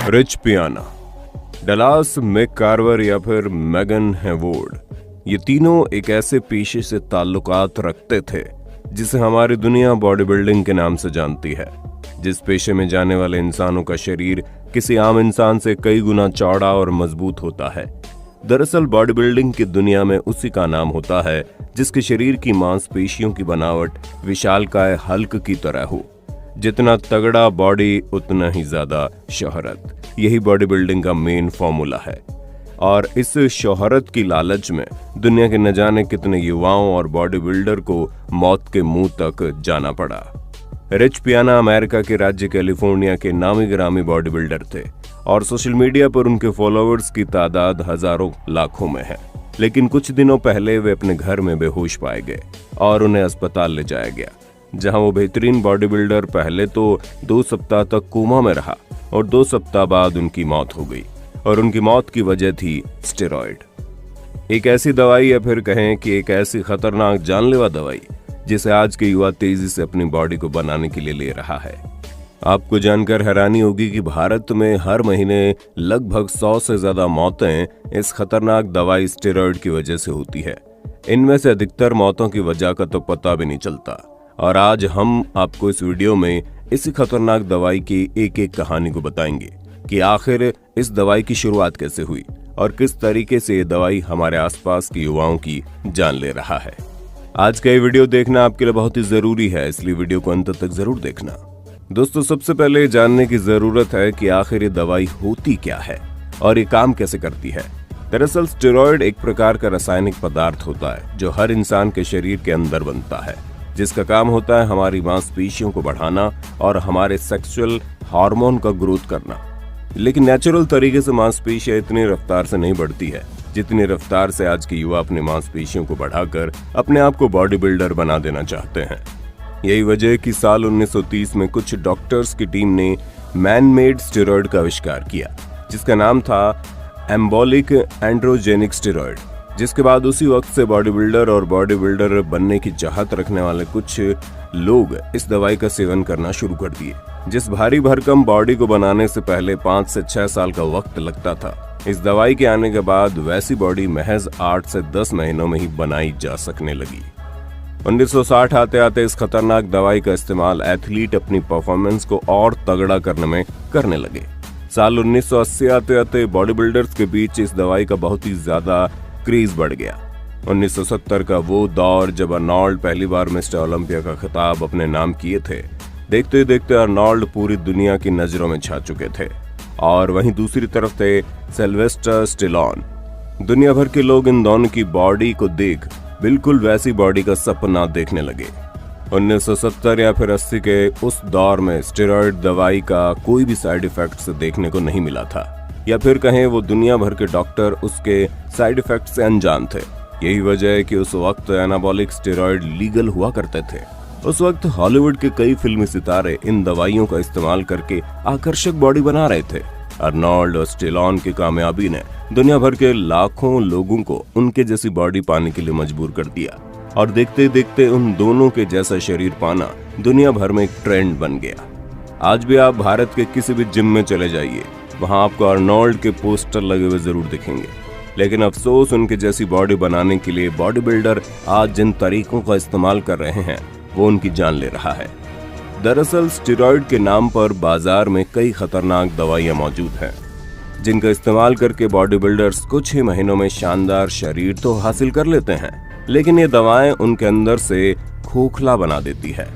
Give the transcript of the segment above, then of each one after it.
Rich पियाना, Dallas मैककार्वर या फिर मेगन हेवोर्ड, ये तीनों एक ऐसे पेशे से ताल्लुकात रखते थे जिसे हमारी दुनिया बॉडी बिल्डिंग के नाम से जानती है। जिस पेशे में जाने वाले इंसानों का शरीर किसी आम इंसान से कई गुना चौड़ा और मजबूत होता है। दरअसल बॉडी बिल्डिंग की दुनिया में उसी का नाम होता है जिसके शरीर की मांसपेशियों की बनावट विशालकाय हल्क की तरह हो। जितना तगड़ा बॉडी उतना ही ज्यादा शोहरत, यही बॉडी बिल्डिंग का मेन फॉर्मूला है। और इस शोहरत की लालच में दुनिया के न जाने कितने युवाओं और बॉडी बिल्डर को मौत के मुंह तक जाना पड़ा। रिच पियाना अमेरिका के राज्य कैलिफोर्निया के नामी गिरामी बॉडी बिल्डर थे और सोशल मीडिया पर उनके फॉलोअर्स की तादाद हजारों लाखों में है। लेकिन कुछ दिनों पहले वे अपने घर में बेहोश पाए गए और उन्हें अस्पताल ले जाया गया, जहां वो बेहतरीन बॉडी बिल्डर पहले तो 2 सप्ताह तक कोमा में रहा और 2 सप्ताह बाद उनकी मौत हो गई। और उनकी मौत की वजह थी स्टेरॉइड, एक ऐसी दवाई या फिर कहें कि एक ऐसी खतरनाक जानलेवा दवाई जिसे आज के युवा तेजी से अपनी बॉडी को बनाने के लिए ले रहा है। आपको जानकर हैरानी होगी कि भारत में हर महीने लगभग 100 से ज्यादा मौतें इस खतरनाक दवाई स्टेरॉइड की वजह से होती है। इनमें से अधिकतर मौतों की वजह का तो पता भी नहीं चलता। और आज हम आपको इस वीडियो में इसी खतरनाक दवाई की एक एक कहानी को बताएंगे कि आखिर इस दवाई की शुरुआत कैसे हुई और किस तरीके से ये दवाई हमारे आसपास के युवाओं की जान ले रहा है। आज का ये वीडियो देखना आपके लिए बहुत ही जरूरी है, इसलिए वीडियो को अंत तक जरूर देखना। दोस्तों, सबसे पहले जानने की जरूरत है कि आखिर ये दवाई होती क्या है और ये काम कैसे करती है। दरअसल स्टेरॉइड एक प्रकार का रासायनिक पदार्थ होता है जो हर इंसान के शरीर के अंदर बनता है, जिसका काम होता है हमारी मांसपेशियों को बढ़ाना और हमारे सेक्सुअल हार्मोन का ग्रोथ करना। लेकिन नेचुरल तरीके से मांसपेशियां इतनी रफ्तार से नहीं बढ़ती है जितनी रफ्तार से आज के युवा अपनी मांसपेशियों को बढ़ाकर अपने आप को बॉडी बिल्डर बना देना चाहते हैं। यही वजह है कि साल 1930 में कुछ डॉक्टर्स की टीम ने मैन मेड स्टेरॉइड का आविष्कार किया, जिसका नाम था एम्बोलिक एंड्रोजेनिक स्टेरॉइड। जिसके बाद उसी वक्त से बॉडी बिल्डर और बॉडी बिल्डर बनने की चाहत रखने वाले कुछ लोग इस दवाई का सेवन करना शुरू कर दिए। जिस भारी भरकम बॉडी को बनाने से पहले 5 से 6 साल का वक्त लगता था, इस दवाई के आने के बाद वैसी बॉडी महज 8 से 10 महीनों में ही बनाई जा सकने लगी। 1960 आते आते इस खतरनाक दवाई का इस्तेमाल एथलीट अपनी परफॉर्मेंस को और तगड़ा करने में करने लगे। साल 1980 आते आते बॉडी बिल्डर्स के बीच इस दवाई का बहुत ही ज्यादा क्रेज बढ़ गया। 1970 का वो दौर जब अर्नोल्ड पहली बार मिस्टर ओलंपिया का खिताब अपने नाम किए थे। देखते देखते अर्नोल्ड पूरी दुनिया की नजरों में छा चुके थे। और वहीं दूसरी तरफ थे सिल्वेस्टर स्टेलोन। दुनिया भर के लोग इन दोनों की बॉडी को देख बिल्कुल वैसी बॉडी का सपना देखने लगे। 1970 या फिर 80 के उस दौर में स्टेरॉइड दवाई का कोई भी साइड इफेक्ट देखने को नहीं मिला था, या फिर कहें वो दुनिया भर के डॉक्टर उसके साइड इफेक्ट से अनजान थे। यही वजह है कि उस वक्त एनाबॉलिक स्टेरॉइड लीगल हुआ करते थे। उस वक्त हॉलीवुड के कई फिल्मी सितारे इन दवाइयों का इस्तेमाल करके आकर्षक बॉडी बना रहे थे। अर्नोल्ड और स्टेलोन की कामयाबी ने दुनिया भर के लाखों लोगों को उनके जैसी बॉडी पाने के लिए मजबूर कर दिया और देखते देखते उन दोनों के जैसा शरीर पाना दुनिया भर में एक ट्रेंड बन गया। आज भी आप भारत के किसी भी जिम में चले जाइए, वहां आपको अर्नोल्ड के पोस्टर लगे हुए जरूर दिखेंगे। लेकिन अफसोस, उनके जैसी बॉडी बनाने के लिए बॉडी बिल्डर आज जिन तरीकों का इस्तेमाल कर रहे हैं वो उनकी जान ले रहा है। दरअसल स्टेरॉइड के नाम पर बाजार में कई खतरनाक दवाइयां मौजूद हैं, जिनका इस्तेमाल करके बॉडी बिल्डर्स कुछ ही महीनों में शानदार शरीर तो हासिल कर लेते हैं, लेकिन ये दवाएं उनके अंदर से खोखला बना देती है।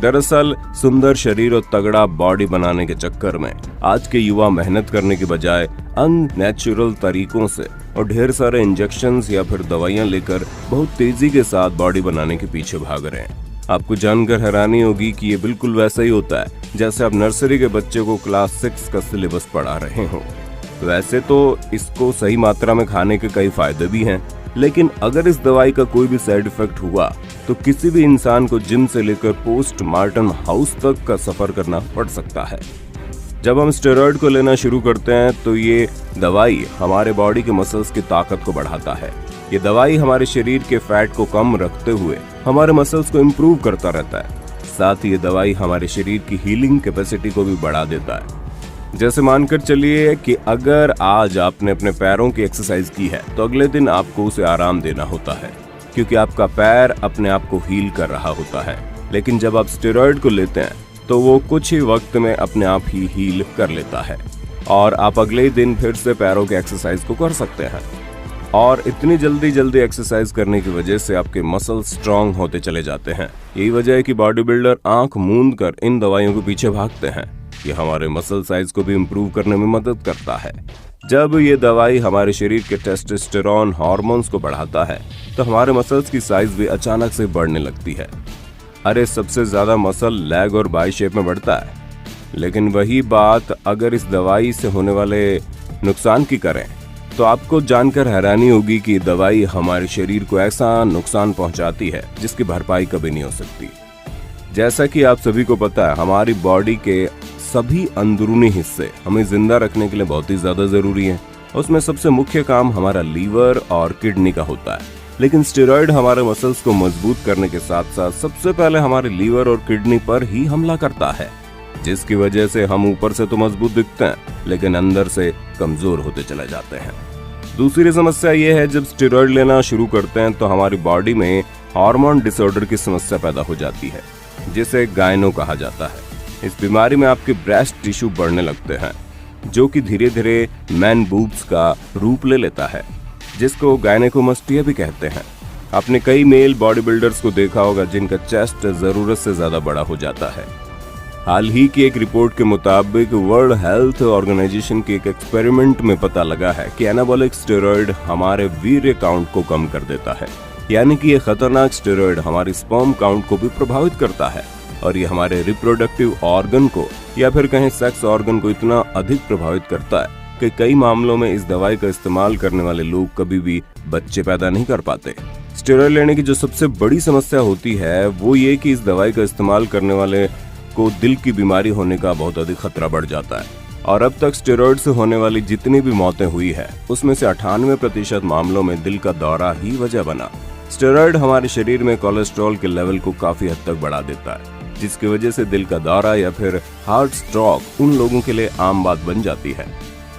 दरअसल सुंदर शरीर और तगड़ा बॉडी बनाने के चक्कर में आज के युवा मेहनत करने के बजाय अननेचुरल तरीकों से और ढेर सारे इंजेक्शंस या फिर दवाइयां लेकर बहुत तेजी के साथ बॉडी बनाने के पीछे भाग रहे हैं। आपको जानकर हैरानी होगी कि ये बिल्कुल वैसा ही होता है जैसे आप नर्सरी के बच्चे को क्लास 6 का सिलेबस पढ़ा रहे हो। वैसे तो इसको सही मात्रा में खाने के कई फायदे भी हैं, लेकिन अगर इस दवाई का कोई भी साइड इफेक्ट हुआ तो किसी भी इंसान को जिम से लेकर पोस्टमार्टम हाउस तक का सफर करना पड़ सकता है। जब हम स्टेरॉइड को लेना शुरू करते हैं तो ये दवाई हमारे बॉडी के मसल्स की ताकत को बढ़ाता है। ये दवाई हमारे शरीर के फैट को कम रखते हुए हमारे मसल्स को इम्प्रूव करता रहता है। साथ ही ये दवाई हमारे शरीर की हीलिंग कैपेसिटी को भी बढ़ा देता है। जैसे मानकर चलिए कि अगर आज आपने अपने पैरों की एक्सरसाइज की है तो अगले दिन आपको उसे आराम देना होता है, क्योंकि आपका पैर अपने आप को हील कर रहा होता है। लेकिन जब आप स्टेरॉइड को लेते हैं तो वो कुछ ही वक्त में अपने आप ही हील कर लेता है और आप अगले दिन फिर से पैरों के एक्सरसाइज को कर सकते हैं। और इतनी जल्दी एक्सरसाइज करने की वजह से आपके मसल स्ट्रांग होते चले जाते हैं। यही वजह है कि बॉडी बिल्डर आंख मूंद कर इन दवाइयों के पीछे भागते हैं। ये हमारे मसल साइज को भी इम्प्रूव करने में मदद करता है। जब ये दवाई हमारे शरीर के टेस्टोस्टेरोन हार्मोन्स को बढ़ाता है तो हमारे मसल्स की साइज भी अचानक से बढ़ने लगती है। अरे सबसे ज्यादा मसल लेग और बाई शेप में बढ़ता है। लेकिन वही बात अगर इस दवाई से होने वाले नुकसान की करें तो आपको जानकर हैरानी होगी कि दवाई हमारे शरीर को ऐसा नुकसान पहुंचाती है जिसकी भरपाई कभी नहीं हो सकती। जैसा कि आप सभी को पता है, हमारी बॉडी के सभी अंदरूनी हिस्से हमें जिंदा रखने के लिए बहुत ही ज्यादा जरूरी हैं। उसमें सबसे मुख्य काम हमारा लीवर और किडनी का होता है। लेकिन स्टेरॉइड हमारे मसल्स को मजबूत करने के साथ साथ सबसे पहले हमारे लीवर और किडनी पर ही हमला करता है, जिसकी वजह से हम ऊपर से तो मजबूत दिखते हैं लेकिन अंदर से कमजोर होते चले जाते हैं। दूसरी समस्या यह है, जब स्टेरॉइड लेना शुरू करते हैं तो हमारी बॉडी में हार्मोन डिसऑर्डर की समस्या पैदा हो जाती है, जिसे गायनो कहा जाता है। इस बीमारी में आपके ब्रेस्ट टिश्यू बढ़ने लगते हैं, जो कि धीरे धीरे मैन बूब्स का रूप ले लेता है, जिसको गायनेकोमास्टिया भी कहते हैं। आपने कई मेल बॉडी बिल्डर्स को देखा होगा जिनका चेस्ट जरूरत से ज्यादा बड़ा हो जाता है। हाल ही की एक रिपोर्ट के मुताबिक वर्ल्ड हेल्थ ऑर्गेनाइजेशन के एक एक्सपेरिमेंट में पता लगा है कि एनाबॉलिक स्टेरॉइड हमारे वीर्य काउंट को कम कर देता है। यानी कि ये खतरनाक स्टेरॉइड हमारी स्पर्म काउंट को भी प्रभावित करता है और ये हमारे रिप्रोडक्टिव ऑर्गन को या फिर कहें सेक्स ऑर्गन को इतना अधिक प्रभावित करता है कि कई मामलों में इस दवाई का इस्तेमाल करने वाले लोग कभी भी बच्चे पैदा नहीं कर पाते। स्टेरॉइड लेने की जो सबसे बड़ी समस्या होती है वो ये कि इस दवाई का इस्तेमाल करने वाले को दिल की बीमारी होने का बहुत अधिक खतरा बढ़ जाता है। और अब तक स्टेरॉइड से होने वाली जितनी भी मौतें हुई है उसमें से 98% मामलों में दिल का दौरा ही वजह बना। स्टेरॉइड हमारे शरीर में कोलेस्ट्रॉल के लेवल को काफी हद तक बढ़ा देता है, जिसकी वजह से दिल का दौरा या फिर हार्ट स्ट्रोक उन लोगों के लिए आम बात बन जाती है।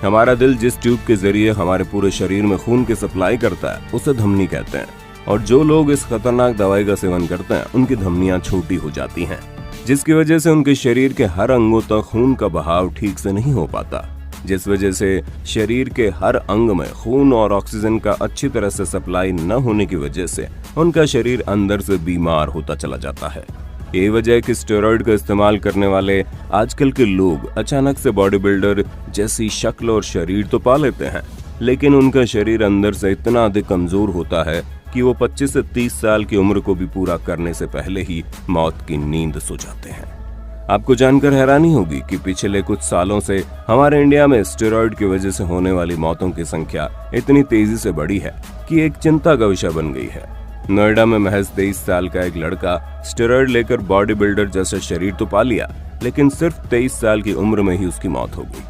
हमारा दिल जिस ट्यूब के जरिए हमारे पूरे शरीर में खून की सप्लाई करता है उसे धमनी कहते हैं। और जो लोग इस खतरनाक दवाई का सेवन करते हैं उनकी धमनियां छोटी हो जाती हैं, जिसकी वजह से उनके शरीर के हर अंगों तक खून का बहाव ठीक से नहीं हो पाता, जिस वजह से शरीर के हर अंग में खून और ऑक्सीजन का अच्छी तरह से सप्लाई न होने की वजह से उनका शरीर अंदर से बीमार होता चला जाता है। यही वजह है कि स्टेरॉइड का इस्तेमाल करने वाले आजकल के लोग अचानक से बॉडी बिल्डर जैसी शक्ल और शरीर तो पा लेते हैं, लेकिन उनका शरीर अंदर से इतना अधिक कमजोर होता है कि वो 25 से 30 साल की उम्र को भी पूरा करने से पहले ही मौत की नींद सो जाते हैं। आपको जानकर हैरानी होगी कि पिछले कुछ सालों से हमारे इंडिया में स्टेरॉइड की वजह से होने वाली मौतों की संख्या इतनी तेजी से बढ़ी है कि एक चिंता का विषय बन गई है। नोएडा में महज 23 साल का एक लड़का स्टेरॉइड लेकर बॉडी बिल्डर जैसा शरीर तो पा लिया, लेकिन सिर्फ 23 साल की उम्र में ही उसकी मौत हो गई।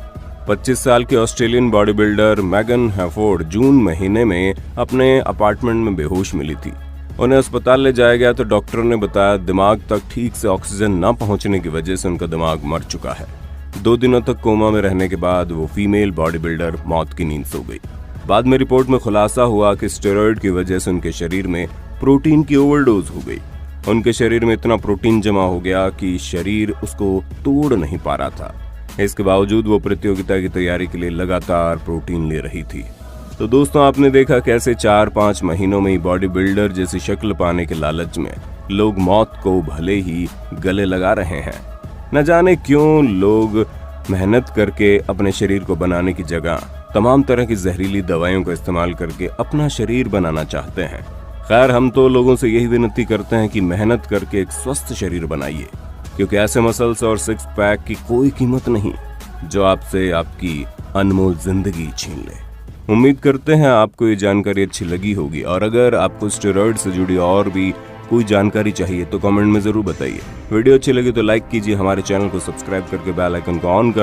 25 साल की ऑस्ट्रेलियन बॉडी बिल्डर मैगन हैफोर्ड जून महीने में अपने अपार्टमेंट में बेहोश मिली थी। उन्हें अस्पताल ले जाया गया तो डॉक्टरों ने बताया दिमाग तक ठीक से ऑक्सीजन न पहुंचने की वजह से उनका दिमाग मर चुका है। 2 दिनों तक कोमा में रहने के बाद वो फीमेल बॉडी बिल्डर मौत की नींद सो गई। बाद में रिपोर्ट में खुलासा हुआ कि स्टेरॉइड की वजह से उनके शरीर में प्रोटीन की ओवरडोज हो गई। उनके शरीर में इतना प्रोटीन जमा हो गया कि शरीर उसको तोड़ नहीं पा रहा था। इसके बावजूद वो प्रतियोगिता की तैयारी के लिए लगातार प्रोटीन ले रही थी। तो दोस्तों, आपने देखा कैसे 4-5 महीनों में ही बॉडी बिल्डर जैसी शक्ल पाने के लालच में लोग मौत को भले ही गले लगा रहे हैं। न जाने क्यों लोग मेहनत करके अपने शरीर को बनाने की जगह तमाम तरह की जहरीली दवाइयों का इस्तेमाल करके अपना शरीर बनाना चाहते हैं। खैर, हम तो लोगों से यही विनती करते हैं कि मेहनत करके एक स्वस्थ शरीर बनाइए, क्योंकि ऐसे मसल्स और 6 पैक की कोई कीमत नहीं जो आपसे आपकी अनमोल जिंदगी छीन ले। उम्मीद करते हैं आपको ये जानकारी अच्छी लगी होगी, और अगर आपको स्टेरॉइड से जुड़ी और भी कोई जानकारी चाहिए तो कमेंट में जरूर बताइए। वीडियो अच्छी लगी तो लाइक कीजिए, हमारे चैनल को सब्सक्राइब करके बेल आइकन को ऑन कर